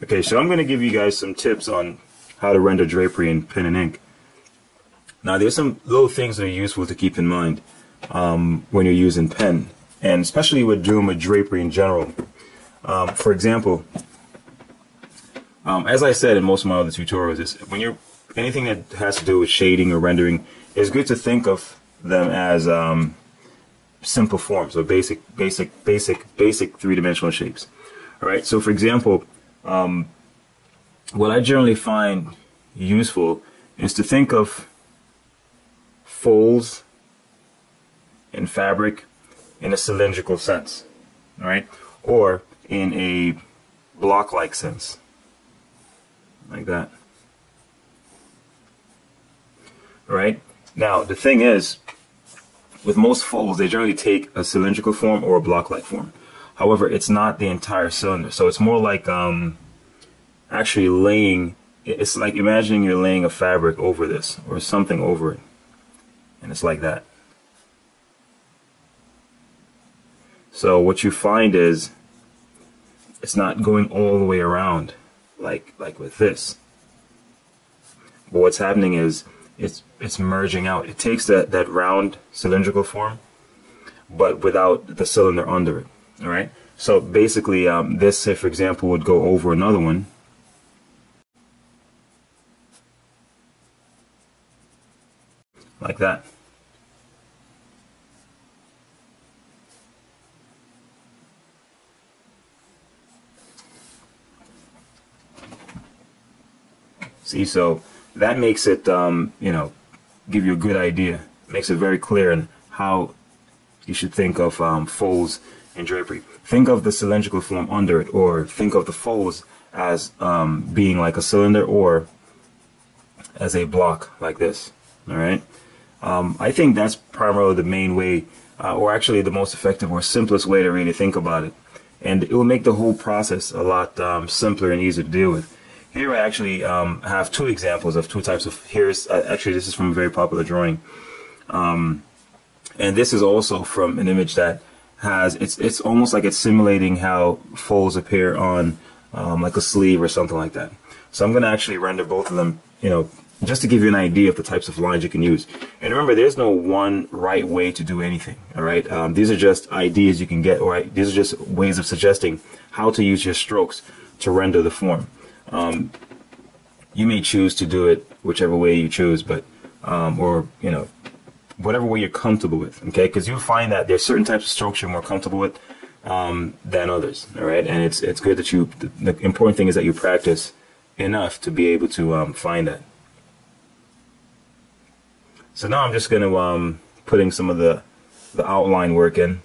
Okay, so I'm going to give you guys some tips on how to render drapery in pen and ink. Now, there's some little things that are useful to keep in mind when you're using pen, and especially with doing with drapery in general. For example, as I said in most of my other tutorials, is when you're anything that has to do with shading or rendering, it's good to think of them as simple forms or basic three-dimensional shapes. All right. So, for example, what I generally find useful is to think of folds in fabric in a cylindrical sense, all right, or in a block-like sense, like that. All right. Now, the thing is, with most folds, they generally take a cylindrical form or a block-like form. However, it's not the entire cylinder, so it's more like actually laying. It's like imagining you're laying a fabric over this or something over it, and it's like that. So what you find is it's not going all the way around like with this. But what's happening is it's merging out. It takes that round cylindrical form, but without the cylinder under it. All right. So basically, this, say for example, would go over another one. Like that. See, so that makes it, you know, give you a good idea. Makes it very clear in how you should think of folds in drapery. Think of the cylindrical form under it, or think of the folds as being like a cylinder or as a block like this. All right. I think that's primarily the main way, or actually the most effective or simplest way to really think about it. And it will make the whole process a lot simpler and easier to deal with. Here I actually have two examples of two types of, actually this is from a very popular drawing. And this is also from an image that has, it's almost like it's simulating how folds appear on like a sleeve or something like that. So I'm going to actually render both of them, you know, just to give you an idea of the types of lines you can use. And remember, there's no one right way to do anything, all right? These are just ideas you can get, or these are just ways of suggesting how to use your strokes to render the form. You may choose to do it whichever way you choose, but or you know, whatever way you're comfortable with, okay? Because you'll find that there's certain types of strokes you're more comfortable with than others, all right? And it's good that the important thing is that you practice enough to be able to find that. So now I'm just going to putting some of the outline work in,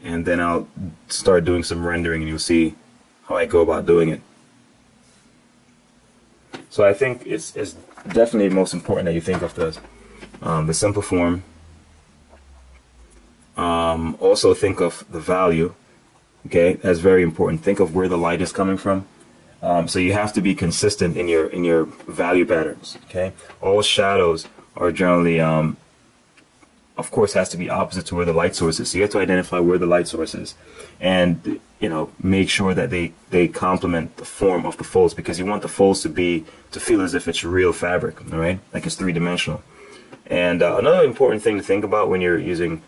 and then I'll start doing some rendering, and you'll see how I go about doing it. So I think it's definitely most important that you think of the simple form. Also think of the value. Okay, that's very important. Think of where the light is coming from. So you have to be consistent in your value patterns. Okay, all shadows are generally, of course, has to be opposite to where the light source is. So you have to identify where the light source is, and you know, make sure that they complement the form of the folds, because you want the folds to feel as if it's real fabric. All right, like it's three-dimensional. And another important thing to think about when you're using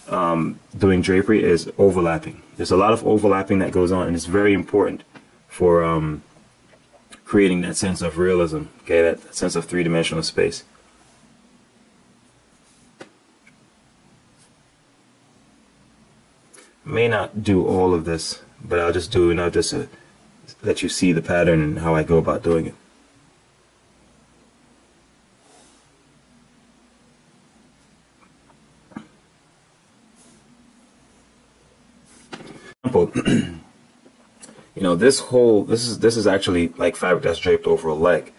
doing drapery is overlapping. There's a lot of overlapping that goes on, and it's very important for creating that sense of realism, okay, that sense of three-dimensional space. I may not do all of this, but I'll just do enough just to let you see the pattern and how I go about doing it. You know, this is actually like fabric that's draped over a leg,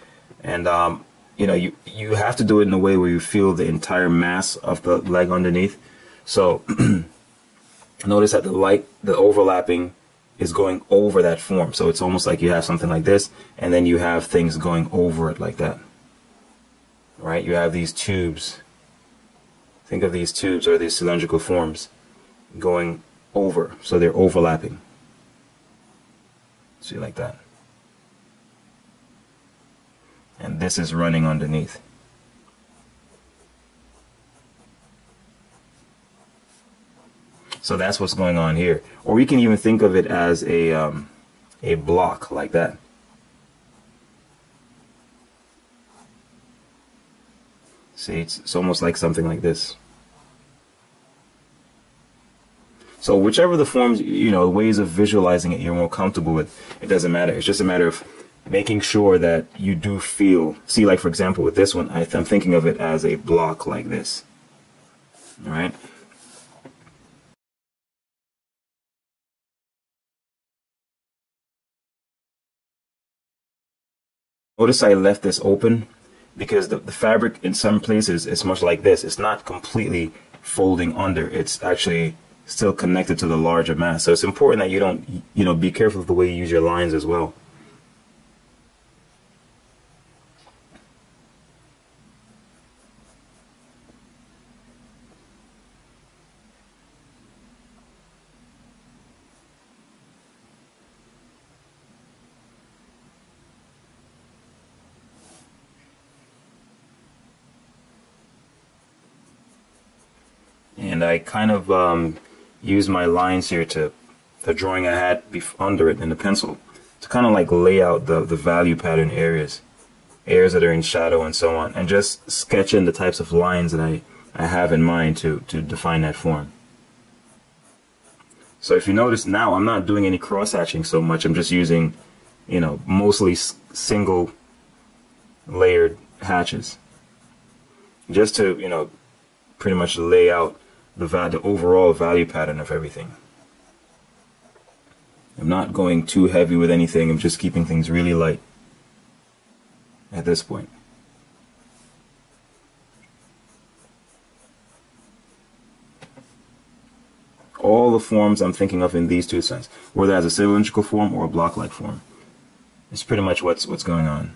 and you know, you have to do it in a way where you feel the entire mass of the leg underneath. So notice that the overlapping is going over that form, so it's almost like you have something like this, and then you have things going over it like that. Right? You have these tubes. Think of these tubes or these cylindrical forms going over, so they're overlapping. See, like that. And this is running underneath. So that's what's going on here. Or we can even think of it as a block like that. See, it's almost like something like this. So whichever the forms, ways of visualizing it you're more comfortable with, it doesn't matter. It's just a matter of making sure that you do feel. See, like for example, with this one, I'm thinking of it as a block like this. All right. Notice I left this open because the fabric in some places is much like this. It's not completely folding under. It's actually still connected to the larger mass. So it's important that you don't, be careful of the way you use your lines as well. And I kind of use my lines here to the drawing I had under it in the pencil to kind of like lay out the value pattern areas that are in shadow and so on, and just sketch in the types of lines that I have in mind to define that form. So if you notice now, I'm not doing any cross hatching so much. I'm just using, mostly single layered hatches just to, pretty much lay out the overall value pattern of everything. I'm not going too heavy with anything. I'm just keeping things really light at this point. All the forms I'm thinking of in these two senses, whether as a cylindrical form or a block-like form, it's pretty much what's going on.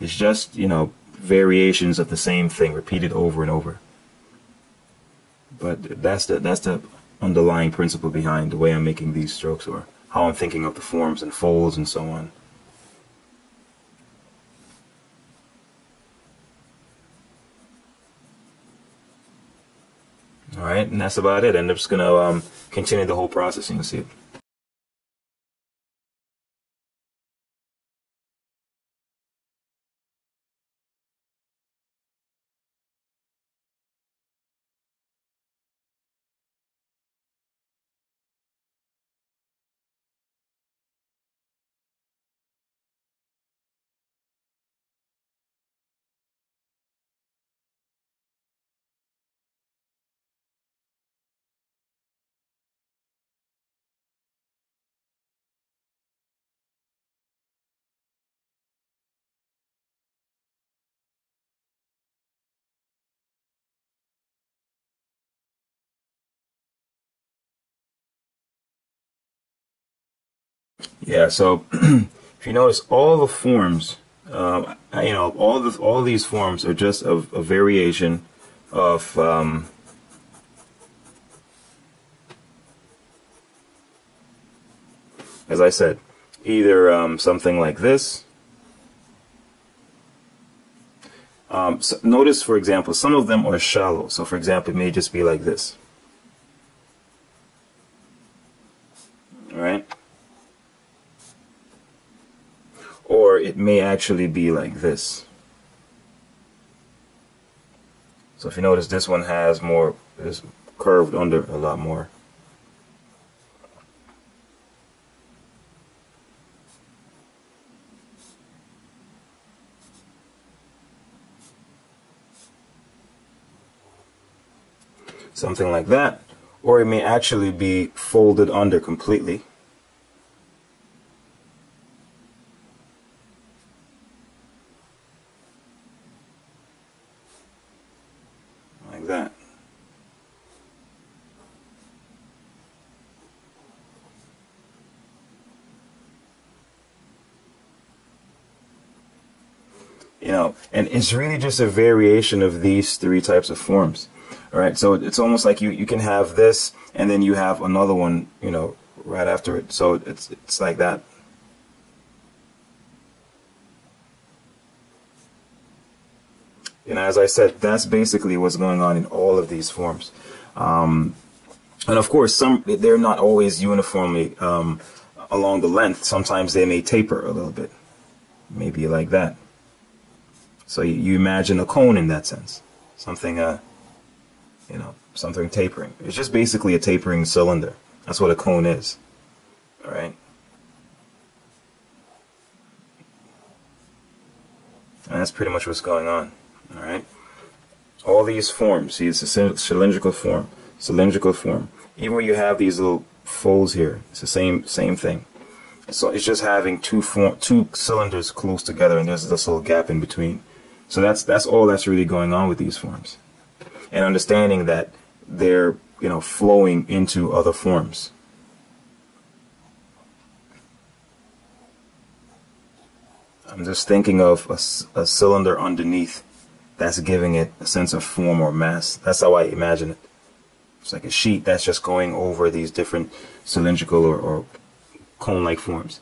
It's just, variations of the same thing repeated over and over. But that's the underlying principle behind the way I'm making these strokes, or how I'm thinking of the forms and folds and so on. Alright, and that's about it. And I'm just going to continue the whole process and you'll see it. Yeah, so if you notice, all the forms, all these forms are just a variation of as I said, either something like this. So notice, for example, some of them are shallow. So, for example, it may just be like this. All right? Or it may actually be like this. So if you notice, this one is curved under a lot more. Something like that. Or it may actually be folded under completely. Like that. And it's really just a variation of these three types of forms. All right, so it's almost like you can have this, and then you have another one, you know, right after it. So it's like that. And as I said, that's basically what's going on in all of these forms. And of course, they're not always uniformly along the length. Sometimes they may taper a little bit, maybe like that. So you imagine a cone in that sense, something, you know, something tapering. It's just basically a tapering cylinder. That's what a cone is. All right. And that's pretty much what's going on. All right. All these forms. See, it's a cylindrical form. Cylindrical form. Even where you have these little folds here, it's the same thing. So it's just having two cylinders close together, and there's this little gap in between. So that's all that's really going on with these forms, and understanding that they're, you know, flowing into other forms. I'm just thinking of a cylinder underneath that's giving it a sense of form or mass. That's how I imagine it. It's like a sheet that's just going over these different cylindrical or cone-like forms.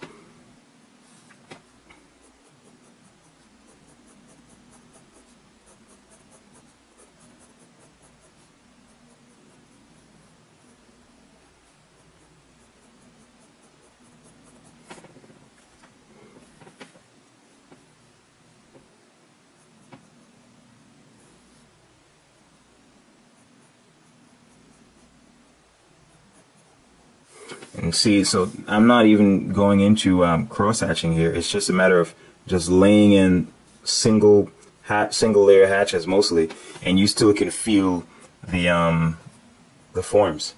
And see, so I'm not even going into cross-hatching here. It's just a matter of just laying in single layer hatches mostly, and you still can feel the forms.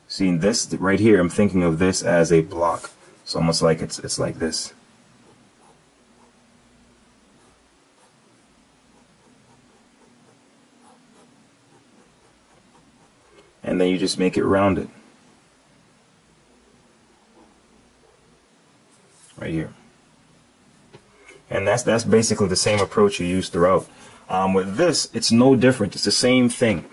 See, this right here, I'm thinking of this as a block. It's almost like it's like this. And then you just make it rounded. Right here. And that's basically the same approach you use throughout. With this, it's no different. It's the same thing.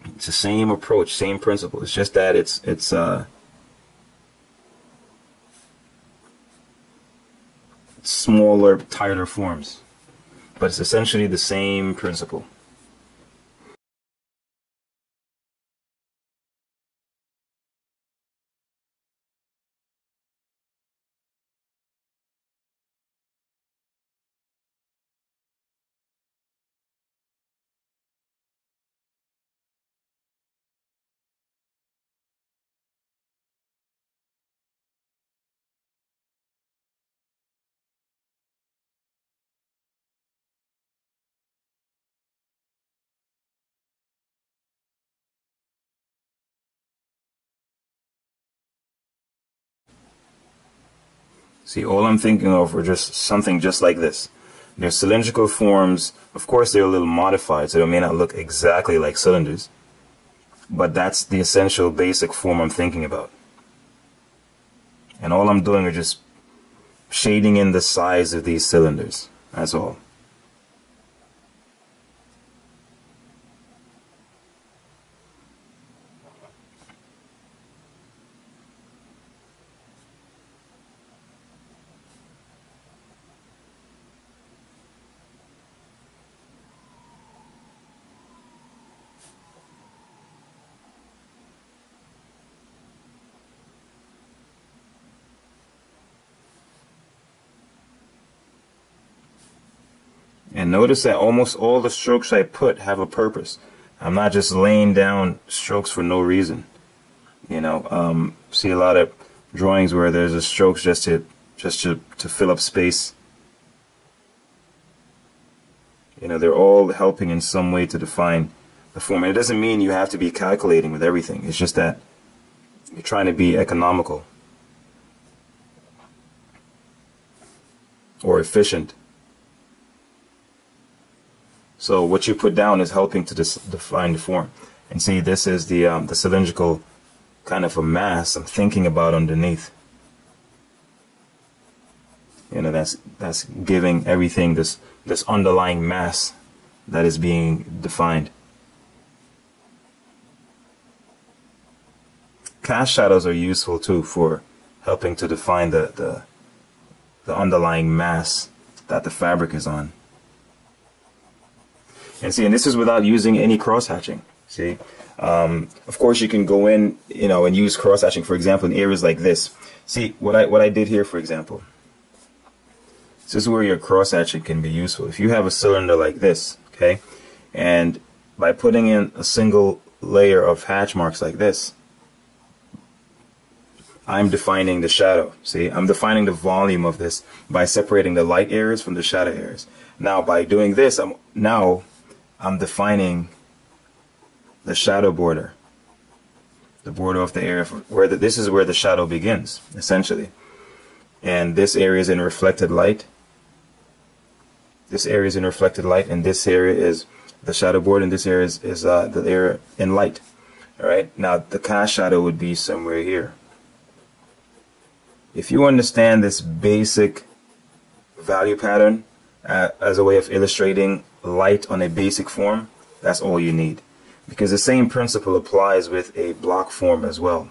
It's the same approach, same principle. It's just that it's smaller, tighter forms. But it's essentially the same principle. See, all I'm thinking of are just something just like this. They're cylindrical forms. Of course, they're a little modified, so they may not look exactly like cylinders. But that's the essential basic form I'm thinking about. And all I'm doing is just shading in the size of these cylinders. That's all. And notice that almost all the strokes I put have a purpose. I'm not just laying down strokes for no reason. You know, see a lot of drawings where there's a strokes just to fill up space. You know, they're all helping in some way to define the form. And it doesn't mean you have to be calculating with everything. It's just that you're trying to be economical or efficient. So what you put down is helping to define the form. And see, this is the cylindrical kind of a mass I'm thinking about underneath. You know, that's giving everything this underlying mass that is being defined. cast shadows are useful too for helping to define the underlying mass that the fabric is on. And see, and this is without using any cross hatching. See, of course you can go in, you know, and use cross hatching, for example, in areas like this. See what I did here, for example. This is where your cross hatching can be useful. If you have a cylinder like this, okay, and by putting in a single layer of hatch marks like this, I'm defining the shadow. See, I'm defining the volume of this by separating the light areas from the shadow areas. Now, by doing this, I'm defining the shadow border, the border of the area where this is where the shadow begins, essentially. And this area is in reflected light. This area is in reflected light, and this area is the shadow border, and this area is the area in light. All right. Now, the cast shadow would be somewhere here. If you understand this basic value pattern as a way of illustrating light on a basic form, that's all you need. Because the same principle applies with a block form as well.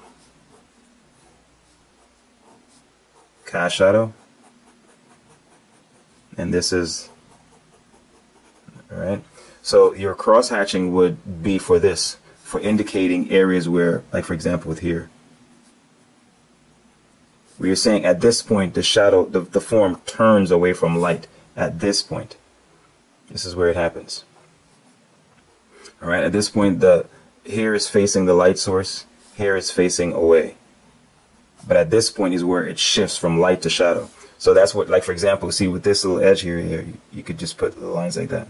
Cast shadow. And this is, alright. So your cross hatching would be for this, for indicating areas where, like for example with here, where you're saying at this point the shadow, the form turns away from light at this point. This is where it happens. Alright, at this point here is facing the light source, here is facing away. But at this point is where it shifts from light to shadow. So that's what, like for example, see with this little edge here, you could just put little lines like that.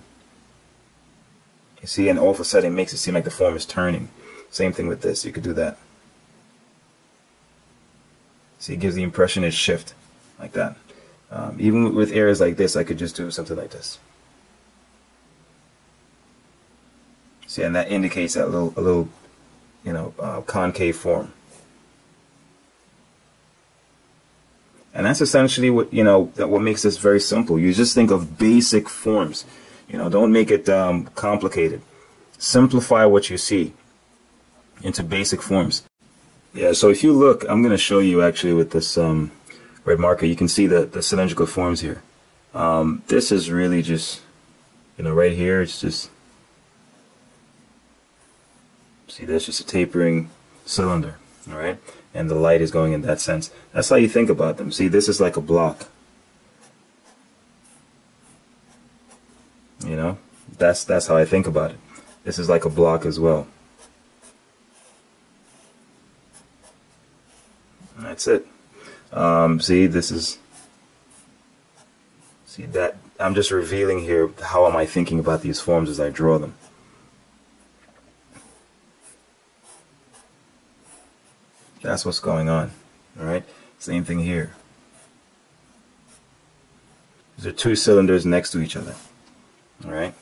You see, and all of a sudden it makes it seem like the form is turning. Same thing with this, you could do that. See, it gives the impression it shifts like that. Even with areas like this, I could just do something like this. See, and that indicates that a little, you know, concave form. And that's essentially what, you know, what makes this very simple. You just think of basic forms. You know, don't make it complicated. Simplify what you see into basic forms. Yeah, so if you look, I'm going to show you actually with this red marker, you can see the cylindrical forms here. This is really just, you know, right here, it's just, see, that's just a tapering cylinder, all right? And the light is going in that sense. That's how you think about them. See, this is like a block. You know, that's how I think about it. This is like a block as well. That's it. See, this is, see that, I'm just revealing here how am I thinking about these forms as I draw them. That's what's going on. Alright, same thing here. These are two cylinders next to each other. Alright.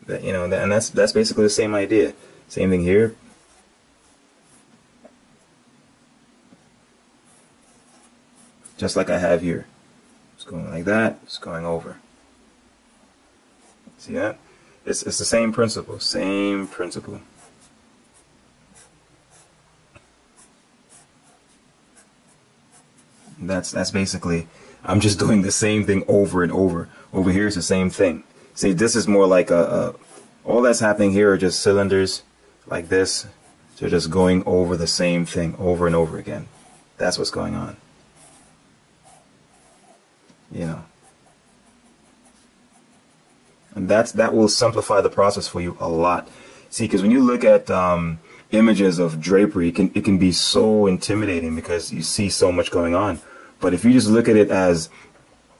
That, you know, and that's basically the same idea. Same thing here. Just like I have here. It's going like that, it's going over. See that? It's the same principle, same principle. That's basically, I'm just doing the same thing over and over. Over here is the same thing. See, this is more like all that's happening here are just cylinders like this. They're just going over the same thing over and over again. That's what's going on. You know. And that will simplify the process for you a lot. See, because when you look at images of drapery, it can be so intimidating because you see so much going on. But if you just look at it as,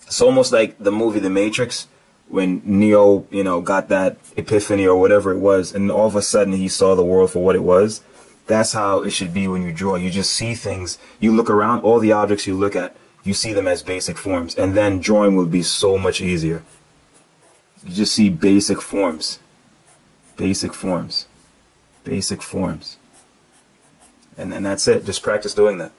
it's almost like the movie The Matrix, when Neo, you know, got that epiphany or whatever it was, and all of a sudden he saw the world for what it was. That's how it should be when you draw. You just see things. You look around, all the objects you look at, you see them as basic forms, and then drawing will be so much easier. You just see basic forms, basic forms, basic forms, and that's it. Just practice doing that.